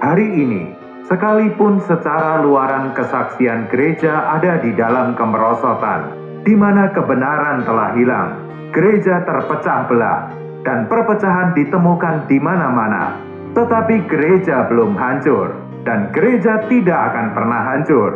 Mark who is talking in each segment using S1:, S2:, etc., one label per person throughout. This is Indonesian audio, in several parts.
S1: Hari ini, sekalipun secara luaran kesaksian gereja ada di dalam kemerosotan, di mana kebenaran telah hilang, gereja terpecah belah, dan perpecahan ditemukan di mana-mana, tetapi gereja belum hancur, dan gereja tidak akan pernah hancur.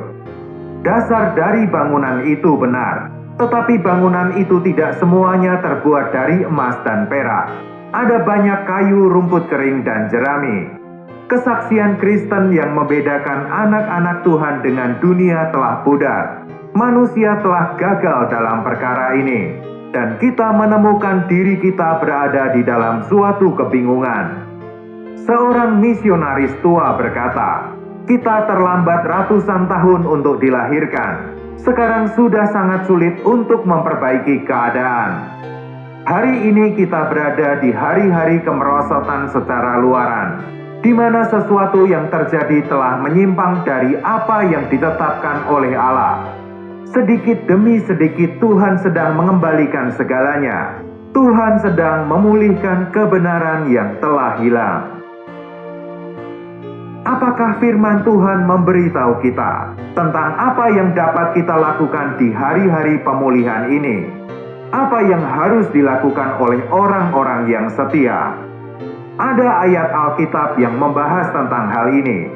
S1: Dasar dari bangunan itu benar, tetapi bangunan itu tidak semuanya terbuat dari emas dan perak. Ada banyak kayu, rumput kering, dan jerami. Kesaksian Kristen yang membedakan anak-anak Tuhan dengan dunia telah pudar. Manusia telah gagal dalam perkara ini, dan kita menemukan diri kita berada di dalam suatu kebingungan. Seorang misionaris tua berkata, "Kita terlambat ratusan tahun untuk dilahirkan. Sekarang sudah sangat sulit untuk memperbaiki keadaan." Hari ini kita berada di hari-hari kemerosotan secara luaran, di mana sesuatu yang terjadi telah menyimpang dari apa yang ditetapkan oleh Allah. Sedikit demi sedikit Tuhan sedang mengembalikan segalanya. Tuhan sedang memulihkan kebenaran yang telah hilang. Apakah firman Tuhan memberitahu kita tentang apa yang dapat kita lakukan di hari-hari pemulihan ini? Apa yang harus dilakukan oleh orang-orang yang setia? Ada ayat Alkitab yang membahas tentang hal ini.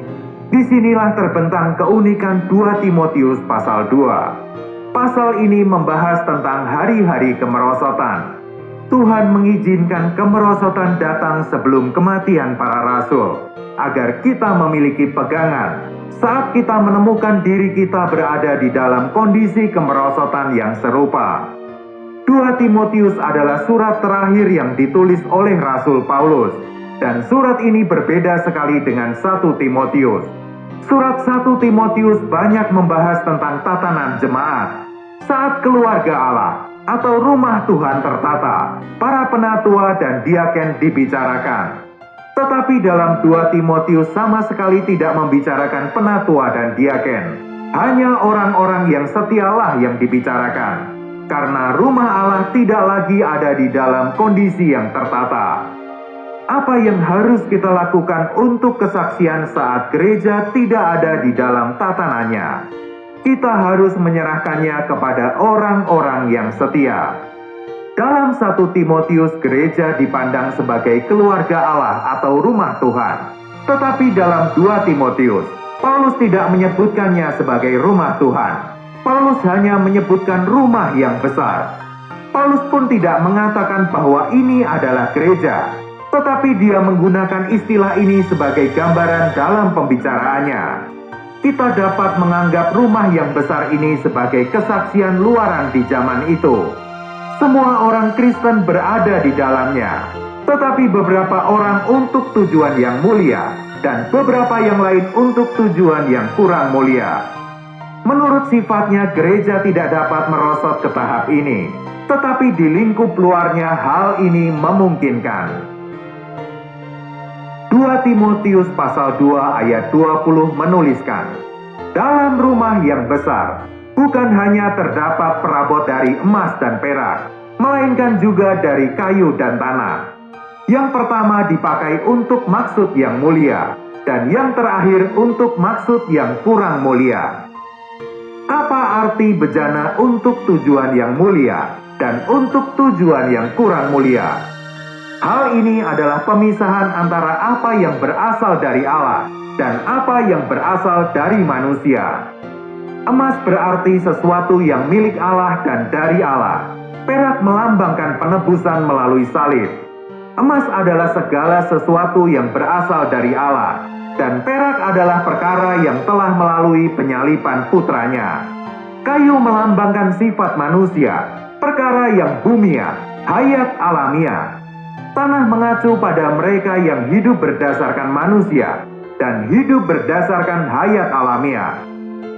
S1: Disinilah terbentang keunikan 2 Timotius pasal 2. Pasal ini membahas tentang hari-hari kemerosotan. Tuhan mengizinkan kemerosotan datang sebelum kematian para rasul, agar kita memiliki pegangan saat kita menemukan diri kita berada di dalam kondisi kemerosotan yang serupa. 2 Timotius adalah surat terakhir yang ditulis oleh Rasul Paulus, dan surat ini berbeda sekali dengan 1 Timotius. Surat 1 Timotius banyak membahas tentang tatanan jemaat. Saat keluarga Allah atau rumah Tuhan tertata, para penatua dan diaken dibicarakan. Tetapi dalam 2 Timotius sama sekali tidak membicarakan penatua dan diaken. Hanya orang-orang yang setialah yang dibicarakan. Karena rumah Allah tidak lagi ada di dalam kondisi yang tertata. Apa yang harus kita lakukan untuk kesaksian saat gereja tidak ada di dalam tatanannya? Kita harus menyerahkannya kepada orang-orang yang setia. Dalam 1 Timotius, gereja dipandang sebagai keluarga Allah atau rumah Tuhan. Tetapi dalam 2 Timotius, Paulus tidak menyebutkannya sebagai rumah Tuhan. Paulus hanya menyebutkan rumah yang besar. Paulus pun tidak mengatakan bahwa ini adalah gereja, tetapi dia menggunakan istilah ini sebagai gambaran dalam pembicaraannya. Kita dapat menganggap rumah yang besar ini sebagai kesaksian luaran di zaman itu. Semua orang Kristen berada di dalamnya, tetapi beberapa orang untuk tujuan yang mulia, dan beberapa yang lain untuk tujuan yang kurang mulia. Menurut sifatnya, gereja tidak dapat merosot ke tahap ini, tetapi di lingkup luarnya hal ini memungkinkan. 2 Timotius pasal 2 ayat 20 menuliskan, "Dalam rumah yang besar, bukan hanya terdapat perabot dari emas dan perak, melainkan juga dari kayu dan tanah. Yang pertama dipakai untuk maksud yang mulia, dan yang terakhir untuk maksud yang kurang mulia." Apa arti bejana untuk tujuan yang mulia dan untuk tujuan yang kurang mulia? Hal ini adalah pemisahan antara apa yang berasal dari Allah dan apa yang berasal dari manusia. Emas berarti sesuatu yang milik Allah dan dari Allah. Perak melambangkan penebusan melalui salib. Emas adalah segala sesuatu yang berasal dari Allah, dan perak adalah perkara yang telah melalui penyalipan putranya. Kayu melambangkan sifat manusia, perkara yang bumia, hayat alamiah. Tanah mengacu pada mereka yang hidup berdasarkan manusia dan hidup berdasarkan hayat alamiah.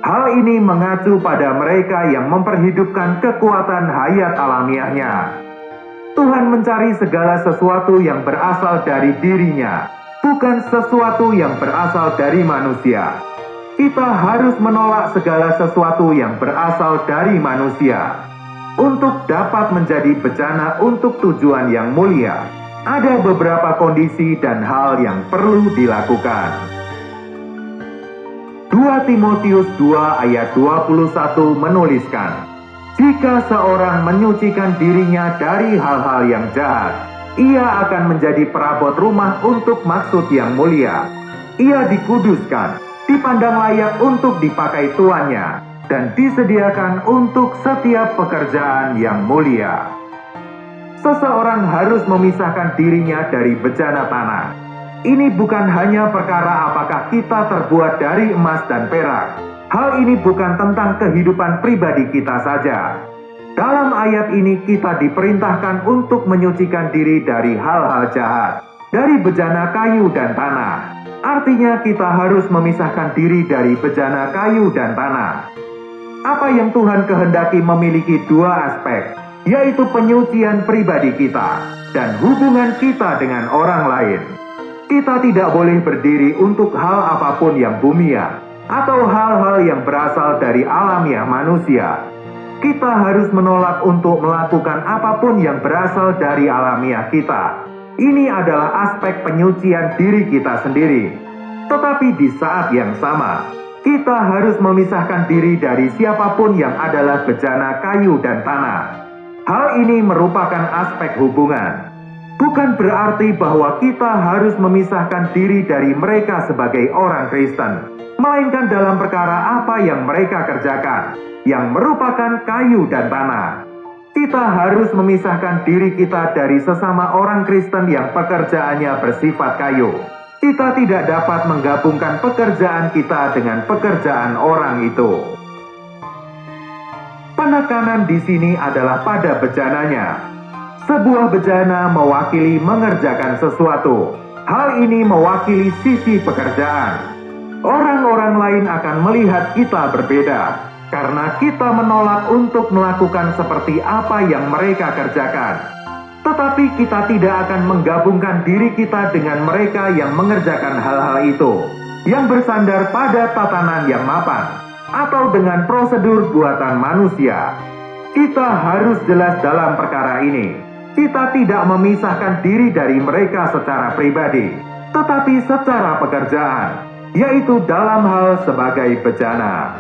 S1: Hal ini mengacu pada mereka yang memperhidupkan kekuatan hayat alamiahnya. Tuhan mencari segala sesuatu yang berasal dari dirinya, bukan sesuatu yang berasal dari manusia. Kita harus menolak segala sesuatu yang berasal dari manusia. Untuk dapat menjadi bejana untuk tujuan yang mulia, ada beberapa kondisi dan hal yang perlu dilakukan. 2 Timotius 2 ayat 21 menuliskan, "Jika seorang menyucikan dirinya dari hal-hal yang jahat, ia akan menjadi perabot rumah untuk maksud yang mulia. Ia dikuduskan, dipandang layak untuk dipakai tuannya, dan disediakan untuk setiap pekerjaan yang mulia." Seseorang harus memisahkan dirinya dari bejana tanah. Ini bukan hanya perkara apakah kita terbuat dari emas dan perak. Hal ini bukan tentang kehidupan pribadi kita saja. Dalam ayat ini kita diperintahkan untuk menyucikan diri dari hal-hal jahat, dari bejana kayu dan tanah. Artinya kita harus memisahkan diri dari bejana kayu dan tanah. Apa yang Tuhan kehendaki memiliki dua aspek, yaitu penyucian pribadi kita dan hubungan kita dengan orang lain. Kita tidak boleh berdiri untuk hal apapun yang bumia atau hal-hal yang berasal dari alamiah manusia. Kita harus menolak untuk melakukan apapun yang berasal dari alamiah kita. Ini adalah aspek penyucian diri kita sendiri. Tetapi di saat yang sama, kita harus memisahkan diri dari siapapun yang adalah bejana kayu dan tanah. Hal ini merupakan aspek hubungan. Bukan berarti bahwa kita harus memisahkan diri dari mereka sebagai orang Kristen, melainkan dalam perkara apa yang mereka kerjakan, yang merupakan kayu dan tanah. Kita harus memisahkan diri kita dari sesama orang Kristen yang pekerjaannya bersifat kayu. Kita tidak dapat menggabungkan pekerjaan kita dengan pekerjaan orang itu. Penekanan di sini adalah pada bejananya. Sebuah bejana mewakili mengerjakan sesuatu. Hal ini mewakili sisi pekerjaan. Orang-orang lain akan melihat kita berbeda, karena kita menolak untuk melakukan seperti apa yang mereka kerjakan. Tetapi kita tidak akan menggabungkan diri kita dengan mereka yang mengerjakan hal-hal itu, yang bersandar pada tatanan yang mapan, atau dengan prosedur buatan manusia. Kita harus jelas dalam perkara ini. Kita tidak memisahkan diri dari mereka secara pribadi, tetapi secara pekerjaan, yaitu dalam hal sebagai bejana.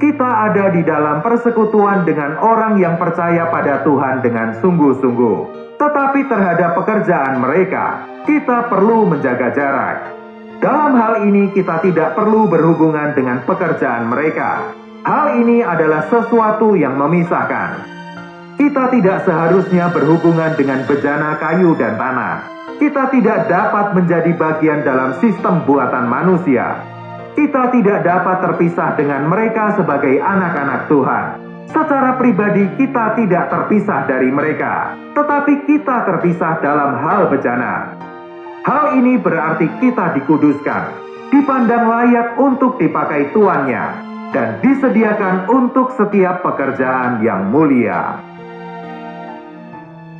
S1: Kita ada di dalam persekutuan dengan orang yang percaya pada Tuhan dengan sungguh-sungguh. Tetapi terhadap pekerjaan mereka, kita perlu menjaga jarak. Dalam hal ini kita tidak perlu berhubungan dengan pekerjaan mereka. Hal ini adalah sesuatu yang memisahkan. Kita tidak seharusnya berhubungan dengan bejana kayu dan tanah. Kita tidak dapat menjadi bagian dalam sistem buatan manusia. Kita tidak dapat terpisah dengan mereka sebagai anak-anak Tuhan. Secara pribadi kita tidak terpisah dari mereka, tetapi kita terpisah dalam hal bejana. Hal ini berarti kita dikuduskan, dipandang layak untuk dipakai tuannya, dan disediakan untuk setiap pekerjaan yang mulia.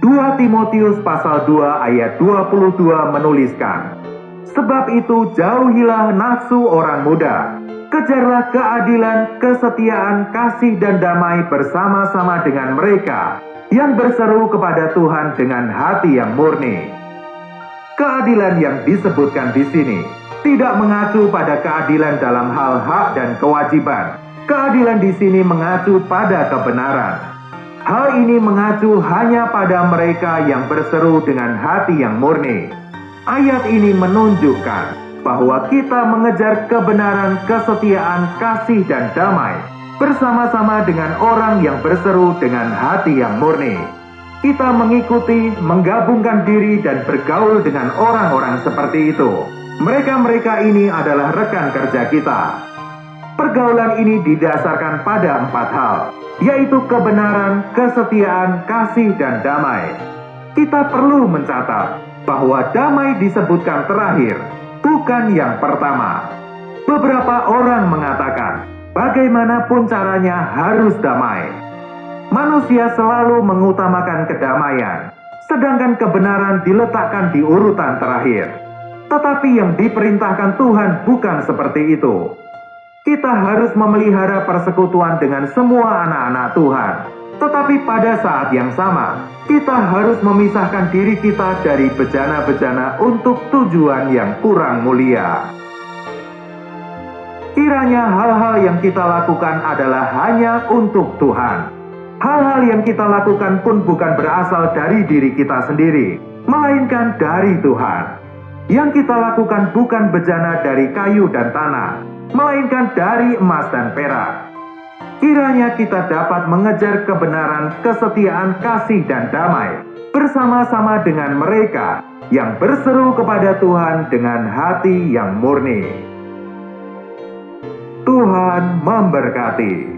S1: 2 Timotius pasal 2 ayat 22 menuliskan, "Sebab itu jauhilah nafsu orang muda, kejarlah keadilan, kesetiaan, kasih dan damai bersama-sama dengan mereka yang berseru kepada Tuhan dengan hati yang murni." Keadilan yang disebutkan di sini tidak mengacu pada keadilan dalam hal hak dan kewajiban. Keadilan di sini mengacu pada kebenaran. Hal ini mengacu hanya pada mereka yang berseru dengan hati yang murni. Ayat ini menunjukkan bahwa kita mengejar kebenaran, kesetiaan, kasih, dan damai bersama-sama dengan orang yang berseru dengan hati yang murni. Kita mengikuti, menggabungkan diri, dan bergaul dengan orang-orang seperti itu. Mereka-mereka ini adalah rekan kerja kita. Pergaulan ini didasarkan pada 4 hal, yaitu kebenaran, kesetiaan, kasih, dan damai. Kita perlu mencatat bahwa damai disebutkan terakhir, bukan yang pertama. Beberapa orang mengatakan, bagaimanapun caranya harus damai. Manusia selalu mengutamakan kedamaian, sedangkan kebenaran diletakkan di urutan terakhir. Tetapi yang diperintahkan Tuhan bukan seperti itu. Kita harus memelihara persekutuan dengan semua anak-anak Tuhan. Tetapi pada saat yang sama, kita harus memisahkan diri kita dari bejana-bejana untuk tujuan yang kurang mulia. Kiranya hal-hal yang kita lakukan adalah hanya untuk Tuhan. Hal-hal yang kita lakukan pun bukan berasal dari diri kita sendiri, melainkan dari Tuhan. Yang kita lakukan bukan bejana dari kayu dan tanah, melainkan dari emas dan perak. Kiranya kita dapat mengejar kebenaran, kesetiaan, kasih, dan damai bersama-sama dengan mereka yang berseru kepada Tuhan dengan hati yang murni. Tuhan memberkati.